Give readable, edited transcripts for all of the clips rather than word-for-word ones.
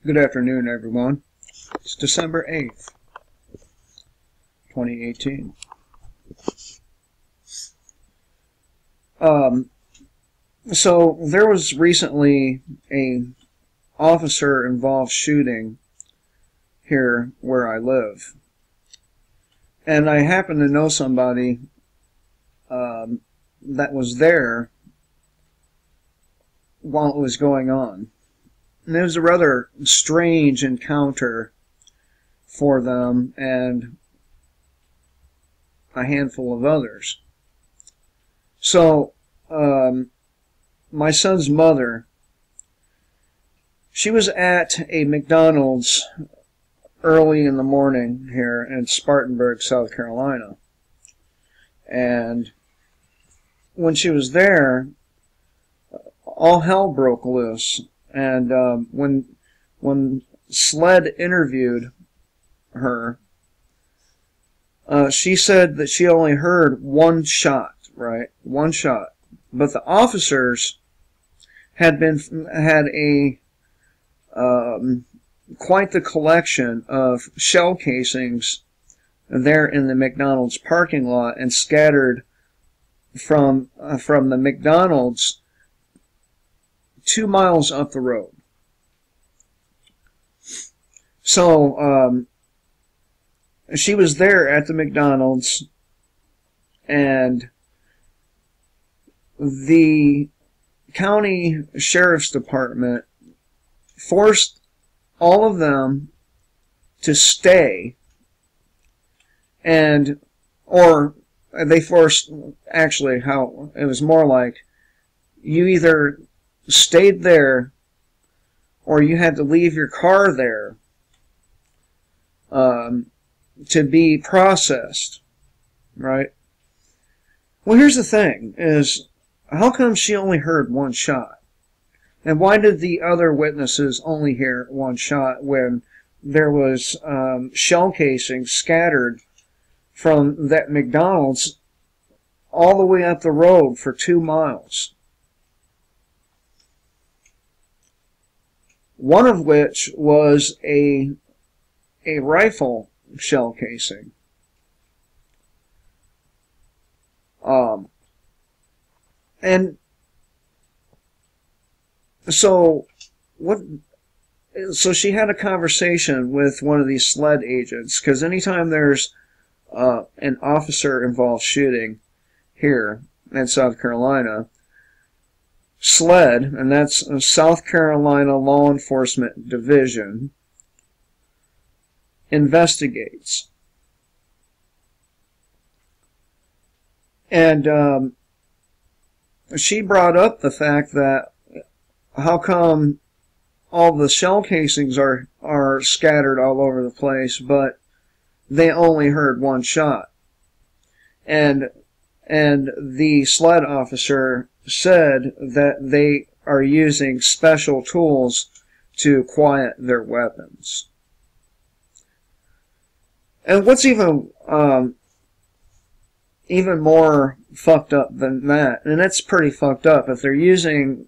Good afternoon, everyone. It's December 8th, 2018. So there was recently a officer-involved shooting here where I live. And I happen to know somebody that was there while it was going on. And it was a rather strange encounter for them and a handful of others. So, my son's mother, she was at a McDonald's early in the morning here in Spartanburg, South Carolina. And when she was there, all hell broke loose. And when SLED interviewed her, she said that she only heard one shot, right? One shot. But the officers had a quite the collection of shell casings there in the McDonald's parking lot and scattered from the McDonald's 2 miles up the road. So she was there at the McDonald's, and the county sheriff's department forced all of them to stay, or they forced, actually, how it was more like you either stayed there or you had to leave your car there to be processed, right? Well, here's the thing, is how come she only heard one shot? And why did the other witnesses only hear one shot when there was shell casings scattered from that McDonald's all the way up the road for 2 miles? One of which was a rifle shell casing. And so she had a conversation with one of these SLED agents, because anytime there's an officer-involved shooting here in South Carolina, SLED, and that's South Carolina Law Enforcement Division, investigates. And she brought up the fact that how come all the shell casings are scattered all over the place, but they only heard one shot. And the SLED officer said that they are using special tools to quiet their weapons. And what's even more fucked up than that, and it's pretty fucked up, if they're using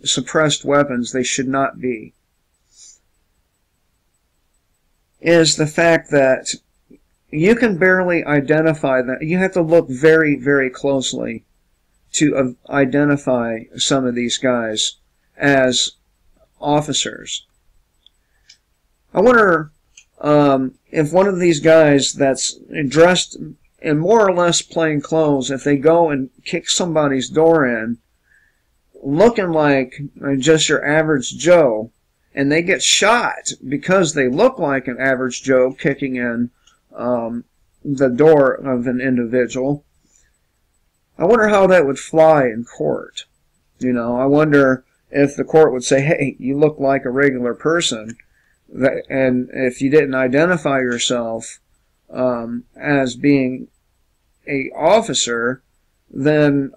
suppressed weapons they should not be, is the fact that you can barely identify them. You have to look very, very closely to identify some of these guys as officers. I wonder if one of these guys that's dressed in more or less plain clothes, if they go and kick somebody's door in, looking like just your average Joe, and they get shot because they look like an average Joe kicking in the door of an individual, I wonder how that would fly in court. You know, I wonder if the court would say, hey, you look like a regular person, and if you didn't identify yourself as being a officer, then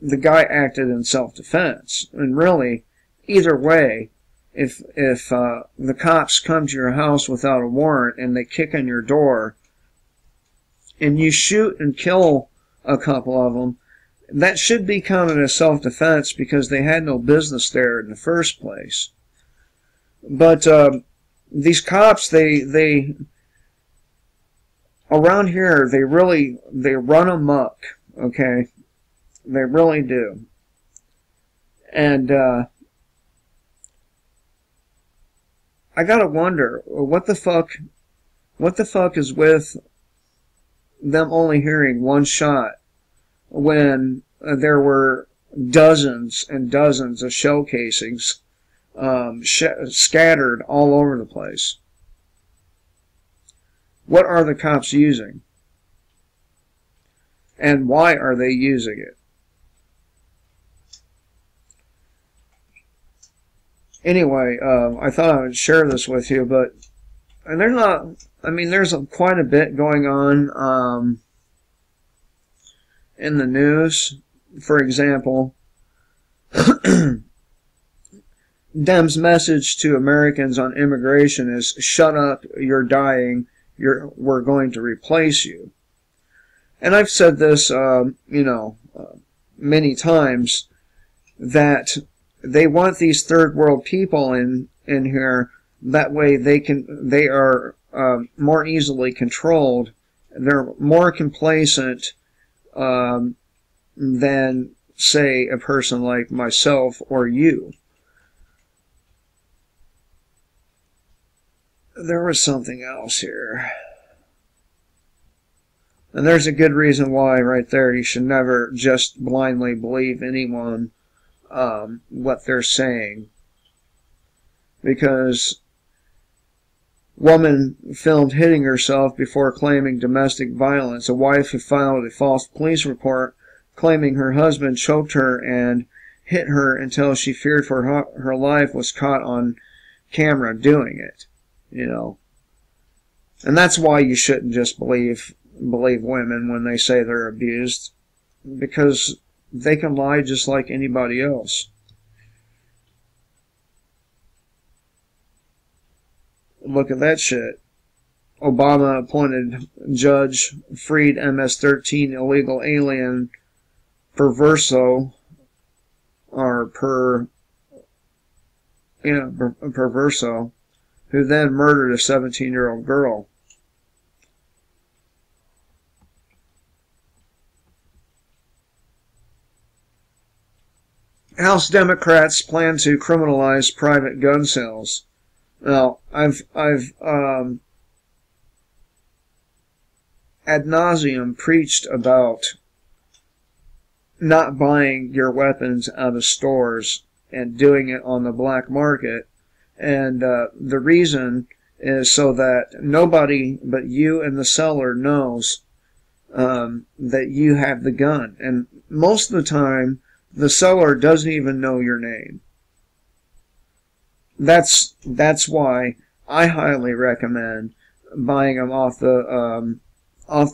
the guy acted in self-defense. And really, either way, if the cops come to your house without a warrant and they kick in your door and you shoot and kill a couple of them, that should be counted as self-defense because they had no business there in the first place. But these cops, they around here, they run amok, okay? They really do. And I gotta wonder, what the fuck is with them only hearing one shot when there were dozens and dozens of shell casings scattered all over the place? What are the cops using? And why are they using it? Anyway, I thought I would share this with you, but there's quite a bit going on in the news. For example, Dem's message to Americans on immigration is, shut up, you're dying, we're going to replace you. And I've said this, many times, that they want these third world people in here. That way they are more easily controlled. They're more complacent than, say, a person like myself or you. There was something else here. And there's a good reason why right there you should never just blindly believe anyone what they're saying. Because woman filmed hitting herself before claiming domestic violence. A wife who filed a false police report claiming her husband choked her and hit her until she feared for her life was caught on camera doing it. And that's why you shouldn't just believe women when they say they're abused, because they can lie just like anybody else. Look at that shit. Obama appointed judge freed MS-13 illegal alien Perverso, Perverso, who then murdered a 17-year-old girl. House Democrats plan to criminalize private gun sales. Now, I've ad nauseum preached about not buying your weapons out of stores and doing it on the black market, and the reason is so that nobody but you and the seller knows that you have the gun. And most of the time, the seller doesn't even know your name. That's why I highly recommend buying them off the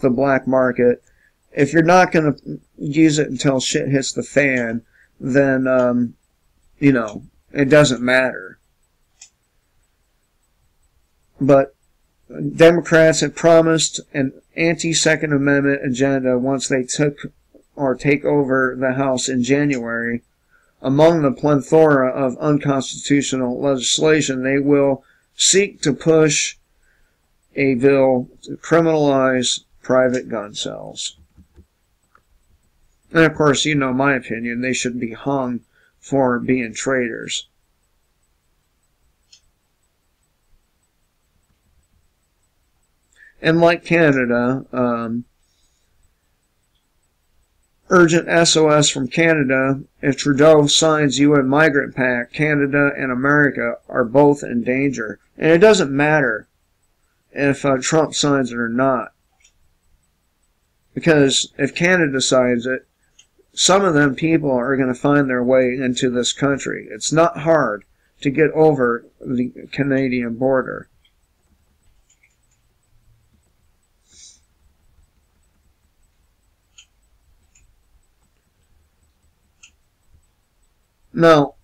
black market. If you're not going to use it until shit hits the fan, then it doesn't matter. But Democrats had promised an anti-Second Amendment agenda once they take over the House in January. Among the plethora of unconstitutional legislation, they will seek to push a bill to criminalize private gun sales. And of course, my opinion, they should be hung for being traitors. And like Canada, urgent SOS from Canada. If Trudeau signs UN Migrant Pact, Canada and America are both in danger. And it doesn't matter if Trump signs it or not. Because if Canada signs it, some of them people are going to find their way into this country. It's not hard to get over the Canadian border. Now,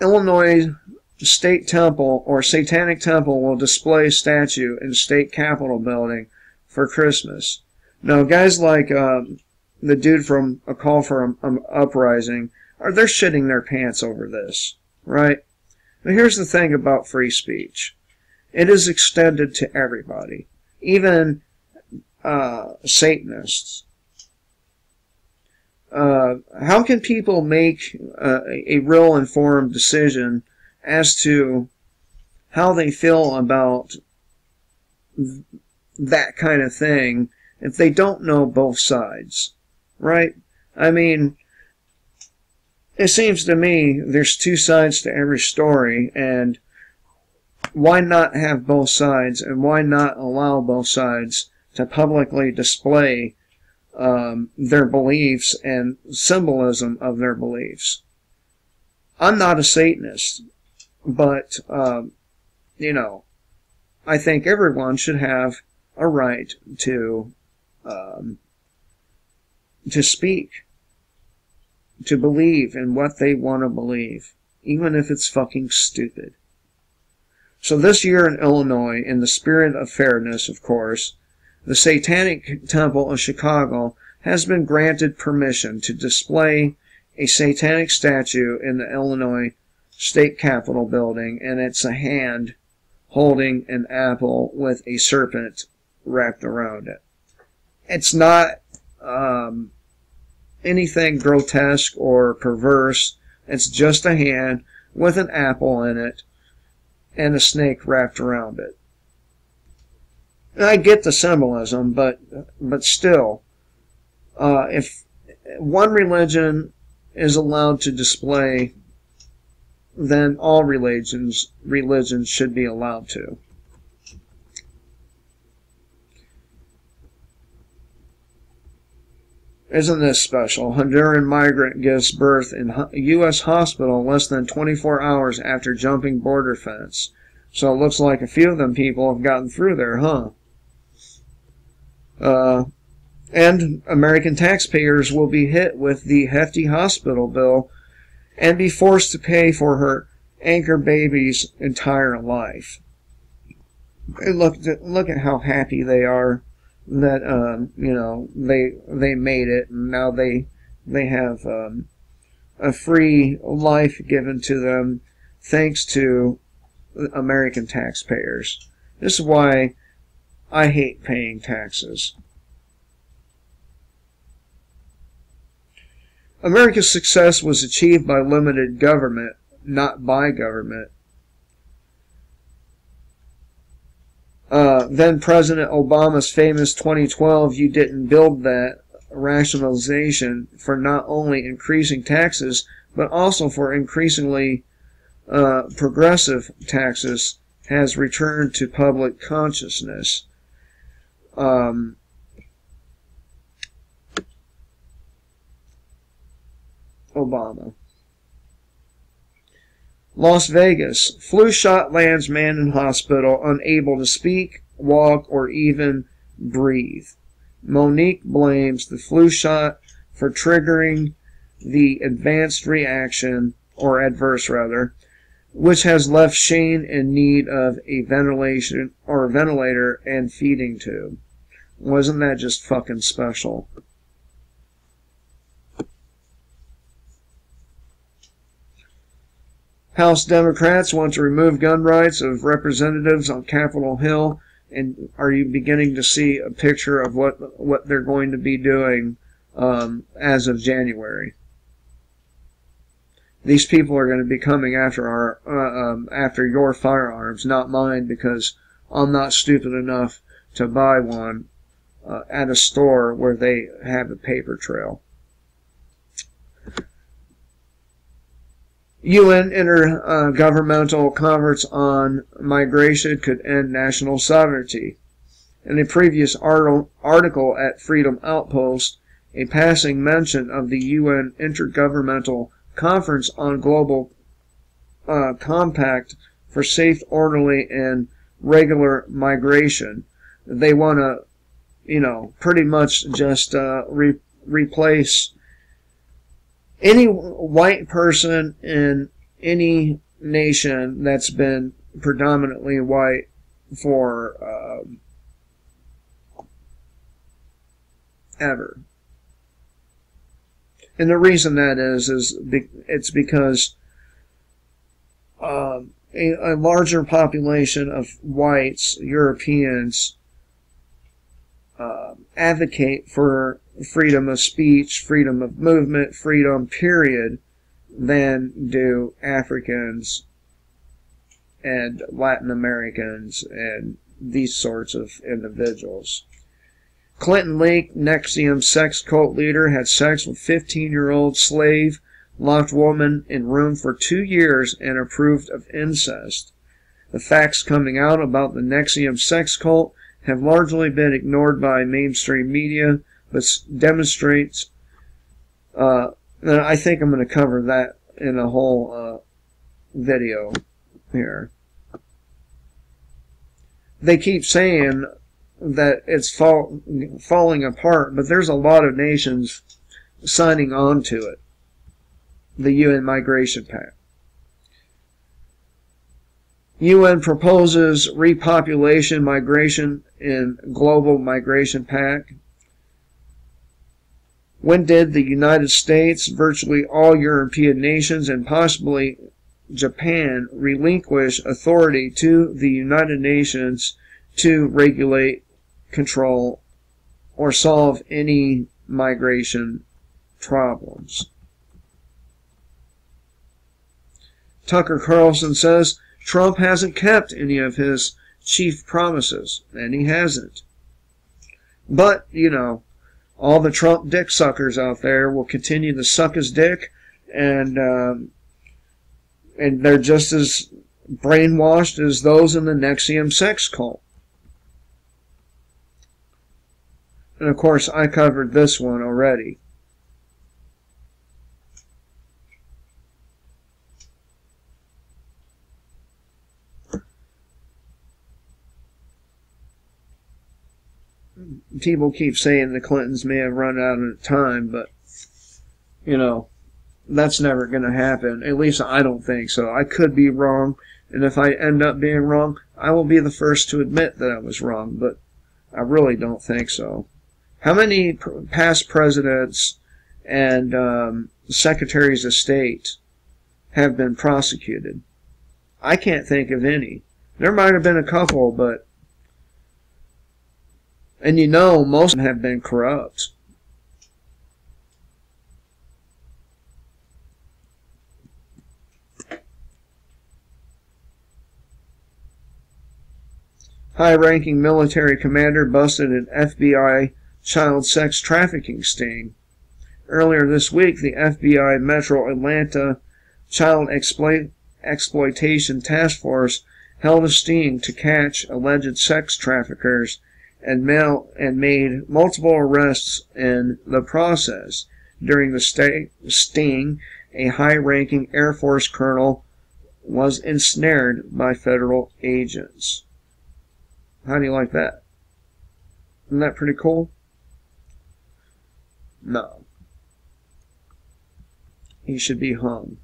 Illinois State Temple or Satanic Temple will display statue in State Capitol building for Christmas. Now, guys like the dude from A Call for Uprising, they're shitting their pants over this, right? But here's the thing about free speech. It is extended to everybody, even Satanists. How can people make a real informed decision as to how they feel about that kind of thing if they don't know both sides, right? I mean, it seems to me there's two sides to every story, and why not have both sides, and why not allow both sides to publicly display their beliefs and symbolism of their beliefs? I'm not a Satanist, but, you know, I think everyone should have a right to speak, to believe in what they want to believe, even if it's fucking stupid. So this year in Illinois, in the spirit of fairness, of course, the Satanic Temple of Chicago has been granted permission to display a satanic statue in the Illinois State Capitol building, and it's a hand holding an apple with a serpent wrapped around it. It's not anything grotesque or perverse. It's just a hand with an apple in it and a snake wrapped around it. And I get the symbolism, but still, if one religion is allowed to display, then all religions should be allowed to. Isn't this special? Honduran migrant gives birth in U.S. hospital less than 24 hours after jumping border fence. So it looks like a few of them people have gotten through there, huh? And American taxpayers will be hit with the hefty hospital bill and be forced to pay for her anchor baby's entire life. And look at how happy they are that you know, they made it, and now they have a free life given to them thanks to American taxpayers. This is why I hate paying taxes. America's success was achieved by limited government, not by government. Then President Obama's famous 2012 "you didn't build that" rationalization for not only increasing taxes, but also for increasingly progressive taxes has returned to public consciousness. Obama. Las Vegas. Flu shot lands man in hospital, unable to speak, walk, or even breathe. Monique blames the flu shot for triggering the advanced reaction, or adverse rather, which has left Shane in need of a ventilator and feeding tube. Wasn't that just fucking special? House Democrats want to remove gun rights of representatives on Capitol Hill, and are you beginning to see a picture of what they're going to be doing as of January? These people are going to be coming after after your firearms, not mine, because I'm not stupid enough to buy one at a store where they have a paper trail. UN Intergovernmental Conference on Migration could end national sovereignty. In a previous article at Freedom Outpost, a passing mention of the UN Intergovernmental Conference on Global Compact for Safe, Orderly, and Regular Migration. They want to, you know, pretty much just replace any white person in any nation that's been predominantly white for ever. And the reason that is it's because a larger population of whites, Europeans, advocate for freedom of speech, freedom of movement, freedom, period, than do Africans and Latin Americans and these sorts of individuals. Clinton leaked NXIVM sex cult leader had sex with 15-year-old slave, locked woman in room for 2 years, and approved of incest. The facts coming out about the NXIVM sex cult have largely been ignored by mainstream media, but demonstrates, and I think I'm going to cover that in a whole video here. They keep saying that it's falling apart, but there's a lot of nations signing on to it. The UN Migration Pact. UN proposes repopulation migration in Global Migration Pact. When did the United States, virtually all European nations, and possibly Japan relinquish authority to the United Nations to regulate, control, or solve any migration problems? Tucker Carlson says Trump hasn't kept any of his chief promises, and he hasn't. But, you know, all the Trump dick suckers out there will continue to suck his dick, and they're just as brainwashed as those in the NXIVM sex cult. And of course, I covered this one already. People keep saying the Clintons may have run out of time, but, you know, that's never going to happen. At least I don't think so. I could be wrong, and if I end up being wrong, I will be the first to admit that I was wrong, but I really don't think so. How many past presidents and secretaries of state have been prosecuted? I can't think of any. There might have been a couple, but... And you know, most of them have been corrupt. High-ranking military commander busted an FBI child sex trafficking sting. Earlier this week, the FBI Metro Atlanta Child Exploitation Task Force held a sting to catch alleged sex traffickers and made multiple arrests in the process. During the sting, a high-ranking Air Force colonel was ensnared by federal agents. How do you like that? Isn't that pretty cool? No. He should be hung.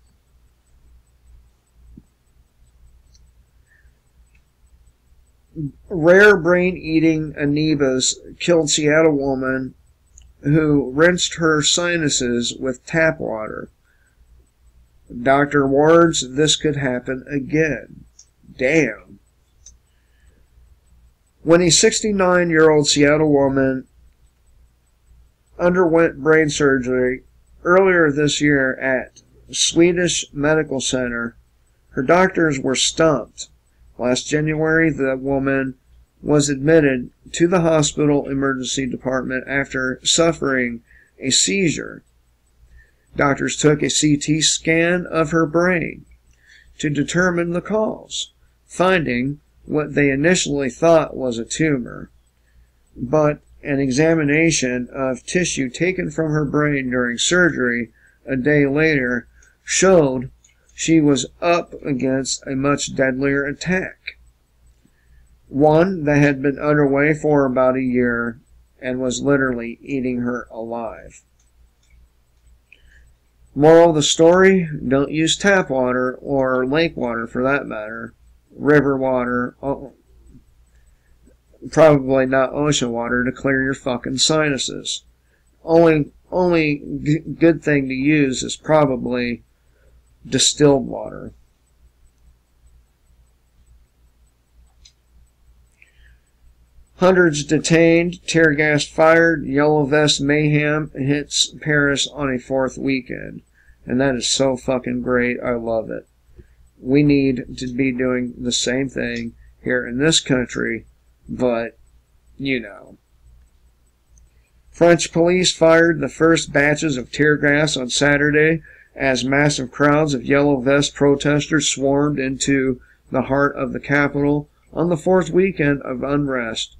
Rare brain-eating amoebas killed Seattle woman who rinsed her sinuses with tap water. Doctor warns this could happen again. Damn. When a 69-year-old Seattle woman underwent brain surgery earlier this year at Swedish Medical Center, her doctors were stumped. Last January, the woman was admitted to the hospital emergency department after suffering a seizure. Doctors took a CT scan of her brain to determine the cause, finding what they initially thought was a tumor. But an examination of tissue taken from her brain during surgery a day later showed she was up against a much deadlier attack, one that had been underway for about a year and was literally eating her alive. Moral of the story, don't use tap water, or lake water for that matter, river water, probably not ocean water, to clear your fucking sinuses. Only good thing to use is probably distilled water. Hundreds detained, tear gas fired, yellow vest mayhem hits Paris on a 4th weekend. And that is so fucking great. I love it. We need to be doing the same thing here in this country, but, you know. French police fired the first batches of tear gas on Saturday as massive crowds of yellow vest protesters swarmed into the heart of the capital on the 4th weekend of unrest.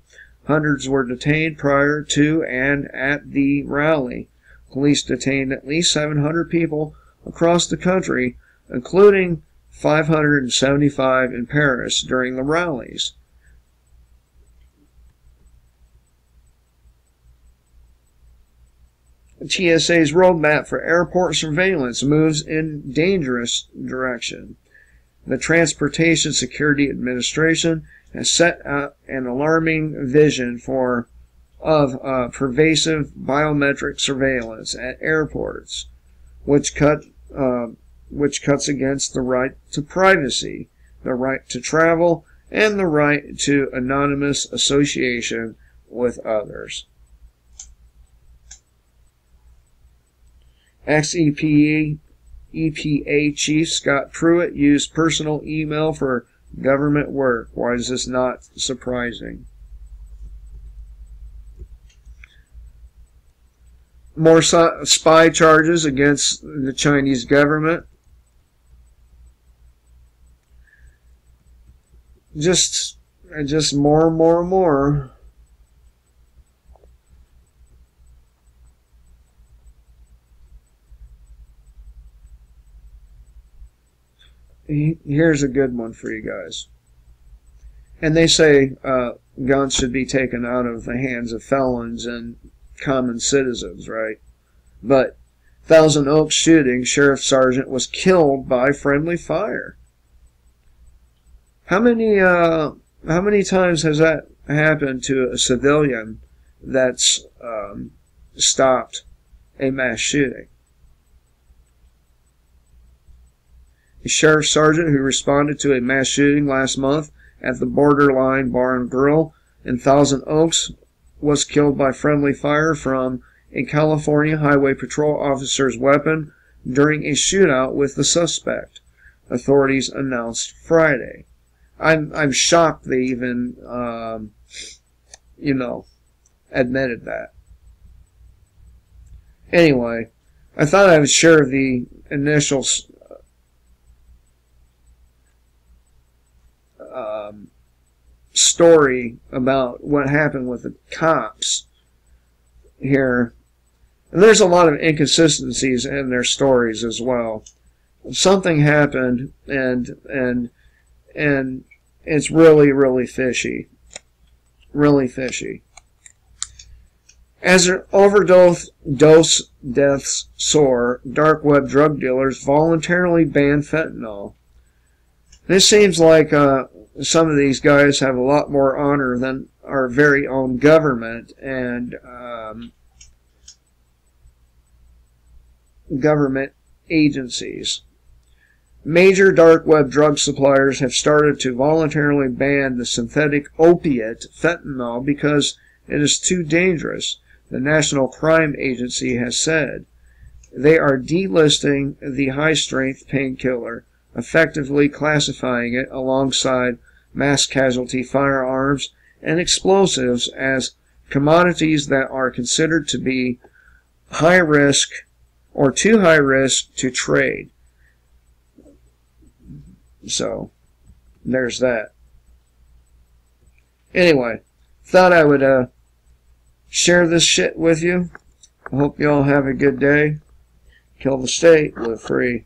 Hundreds were detained prior to and at the rally. Police detained at least 700 people across the country, including 575 in Paris during the rallies. TSA's roadmap for airport surveillance moves in dangerous direction. The Transportation Security Administration has set out an alarming vision of pervasive biometric surveillance at airports, which cuts against the right to privacy, the right to travel, and the right to anonymous association with others. Ex-EPA Chief Scott Pruitt used personal email for government work. Why is this not surprising? More spy charges against the Chinese government. Just more and more and more. Here's a good one for you guys. And they say guns should be taken out of the hands of felons and common citizens, right? But Thousand Oaks shooting, Sheriff Sergeant was killed by friendly fire. How many times has that happened to a civilian that's stopped a mass shooting? A sheriff sergeant who responded to a mass shooting last month at the Borderline Bar and Grill in Thousand Oaks was killed by friendly fire from a California Highway Patrol officer's weapon during a shootout with the suspect, authorities announced Friday. I'm shocked they even, admitted that. Anyway, I thought I would share the initial story about what happened with the cops here. And there's a lot of inconsistencies in their stories as well. Something happened, and it's really, really fishy. Really fishy. As overdose deaths soar, dark web drug dealers voluntarily ban fentanyl. This seems like some of these guys have a lot more honor than our very own government and government agencies. Major dark web drug suppliers have started to voluntarily ban the synthetic opiate fentanyl because it is too dangerous, the National Crime Agency has said. They are delisting the high-strength painkiller, effectively classifying it alongside mass casualty firearms and explosives as commodities that are considered to be high risk or too high risk to trade. So, there's that. Anyway, thought I would share this shit with you. I hope you all have a good day. Kill the state, live free.